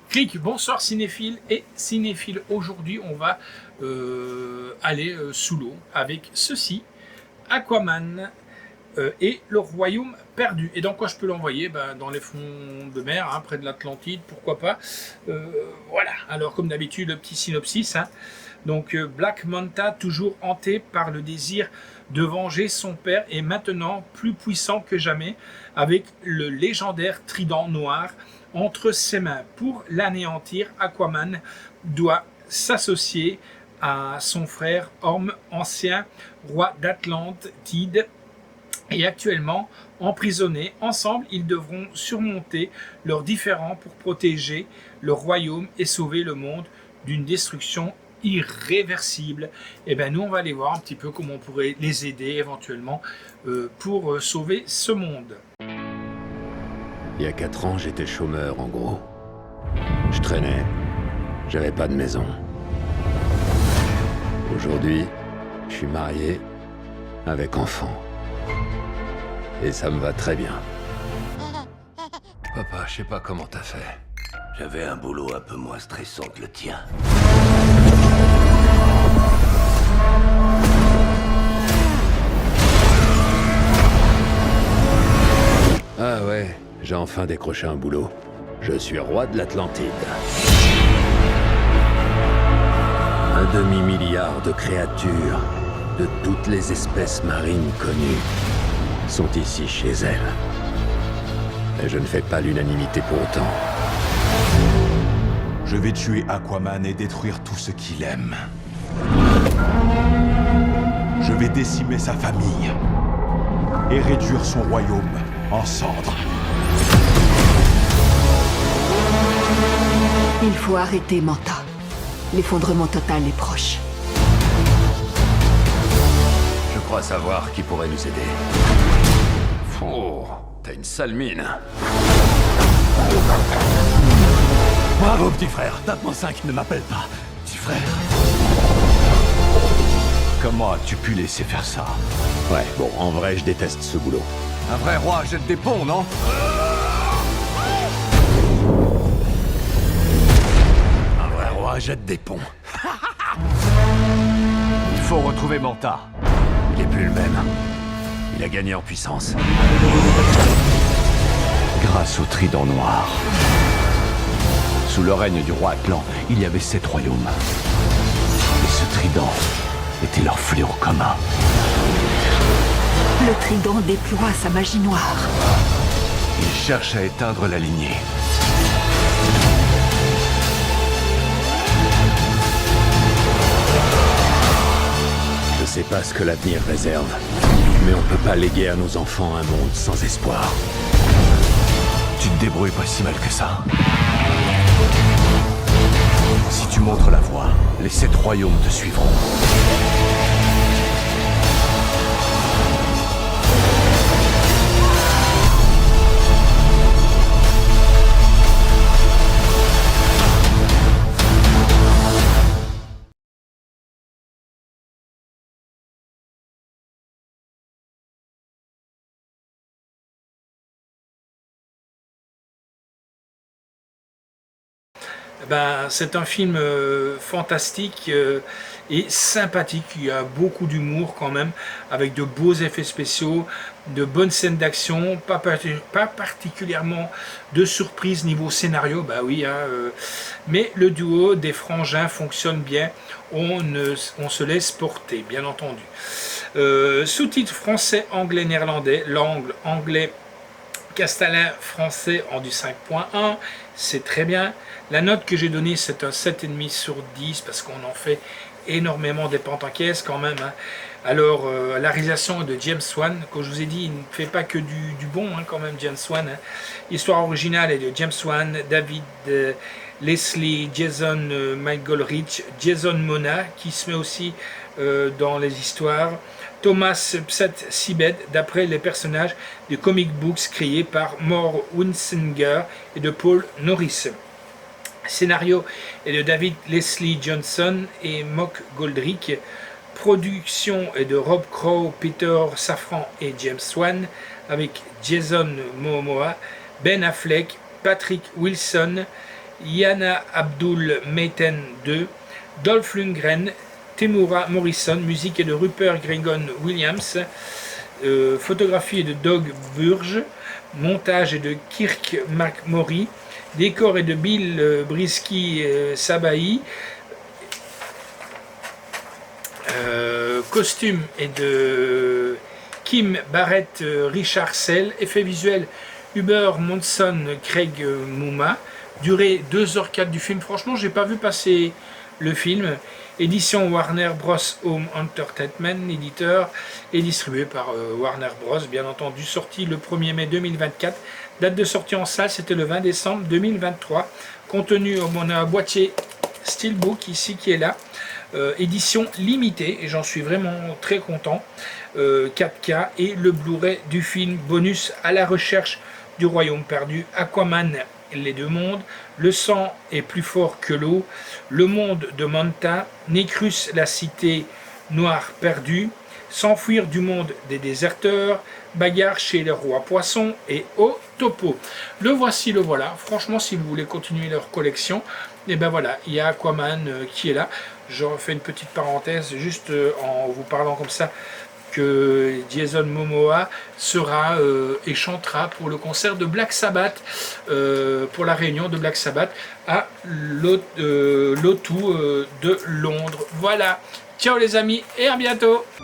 Clic, bonsoir cinéphiles et cinéphiles. Aujourd'hui, on va aller sous l'eau avec ceci, Aquaman et le Royaume perdu. Et dans quoi je peux l'envoyer? Dans les fonds de mer, hein, près de l'Atlantide, pourquoi pas. Voilà, alors comme d'habitude, le petit synopsis. Donc Black Manta, toujours hanté par le désir de venger son père, est maintenant plus puissant que jamais, avec le légendaire trident noir entre ses mains. Pour l'anéantir, Aquaman doit s'associer à son frère Orm, ancien roi d'Atlantide, et actuellement emprisonnés. Ensemble, ils devront surmonter leurs différends pour protéger le royaume et sauver le monde d'une destruction irréversible. Et bien nous, on va aller voir un petit peu comment on pourrait les aider éventuellement pour sauver ce monde. Il y a 4 ans, j'étais chômeur en gros. Je traînais, j'avais pas de maison. Aujourd'hui, je suis marié, avec enfant. Et ça me va très bien. Papa, je sais pas comment t'as fait. J'avais un boulot un peu moins stressant que le tien. Ah ouais, j'ai enfin décroché un boulot. Je suis roi de l'Atlantide. Un demi-milliard de créatures, de toutes les espèces marines connues, sont ici chez elles. Et je ne fais pas l'unanimité pour autant. Je vais tuer Aquaman et détruire tout ce qu'il aime. Je vais décimer sa famille et réduire son royaume en cendres. Il faut arrêter Manta. L'effondrement total est proche. Je crois savoir qui pourrait nous aider. Oh, t'as une sale mine. Bravo, petit frère. Tape-moi 5, ne m'appelle pas. Petit frère. Comment as-tu pu laisser faire ça? Ouais, bon, en vrai, je déteste ce boulot. Un vrai roi jette des ponts, non? Un vrai roi jette des ponts. Il faut retrouver Manta. Il est plus le même. Il a gagné en puissance. Grâce au trident noir. Sous le règne du roi Atlan, il y avait 7 royaumes. Et ce trident était leur fléau commun. Le trident déploie sa magie noire. Il cherche à éteindre la lignée. Je sais pas ce que l'avenir réserve, mais on peut pas léguer à nos enfants un monde sans espoir. Tu te débrouilles pas si mal que ça. Si tu montres la voie, les 7 royaumes te suivront. C'est un film fantastique et sympathique. Il y a beaucoup d'humour quand même, avec de beaux effets spéciaux, de bonnes scènes d'action, pas particulièrement de surprise niveau scénario, mais le duo des frangins fonctionne bien, on se laisse porter, bien entendu. Sous-titres français, anglais, néerlandais, langue anglais, Castalin français en du 5.1, c'est très bien. La note que j'ai donnée, c'est un 7,5 sur 10 parce qu'on en fait énormément des pentes en caisse quand même. Alors, la réalisation de James Wan, comme je vous ai dit, il ne fait pas que du bon quand même, James Wan. L'histoire originale est de James Wan, David Leslie, Jason McGoldrick, Jason Mona, qui se met aussi dans les histoires. Thomas Psat-Sibed, d'après les personnages des comic books créés par Mort Hunsinger et de Paul Norris. Scénario est de David Leslie Johnson et Mock Goldrick. Production est de Rob Crow, Peter Safran et James Wan, avec Jason Momoa, Ben Affleck, Patrick Wilson Yana Abdul Maiten 2, Dolph Lundgren, Temuera Morrison, musique est de Rupert Gregson Williams, photographie est de Doug Burge, montage est de Kirk McMorris, décor est de Bill Brisky Sabai, costume est de Kim Barrett Richardson, effets visuels Hubert Monson Craig Mouma, durée 2h04 du film. Franchement, j'ai pas vu passer le film. Édition Warner Bros. Home Entertainment, éditeur et distribué par Warner Bros. Bien entendu, sorti le 1er mai 2024. Date de sortie en salle, c'était le 20 décembre 2023. Contenu, on a un boîtier Steelbook ici qui est là. Édition limitée, et j'en suis vraiment très content. 4K et le Blu-ray du film bonus à la recherche du royaume perdu, Aquaman, les deux mondes, le sang est plus fort que l'eau, le monde de Manta, Nécrus, la cité noire perdue, s'enfuir du monde des déserteurs, bagarre chez le roi poisson et au topo. Le voici, le voilà. Franchement, si vous voulez continuer leur collection, et ben voilà, il y a Aquaman qui est là. Je refais une petite parenthèse juste en vous parlant comme ça que Jason Momoa sera et chantera pour le concert de Black Sabbath, pour la réunion de Black Sabbath à l'O2 de Londres. Voilà, ciao les amis et à bientôt.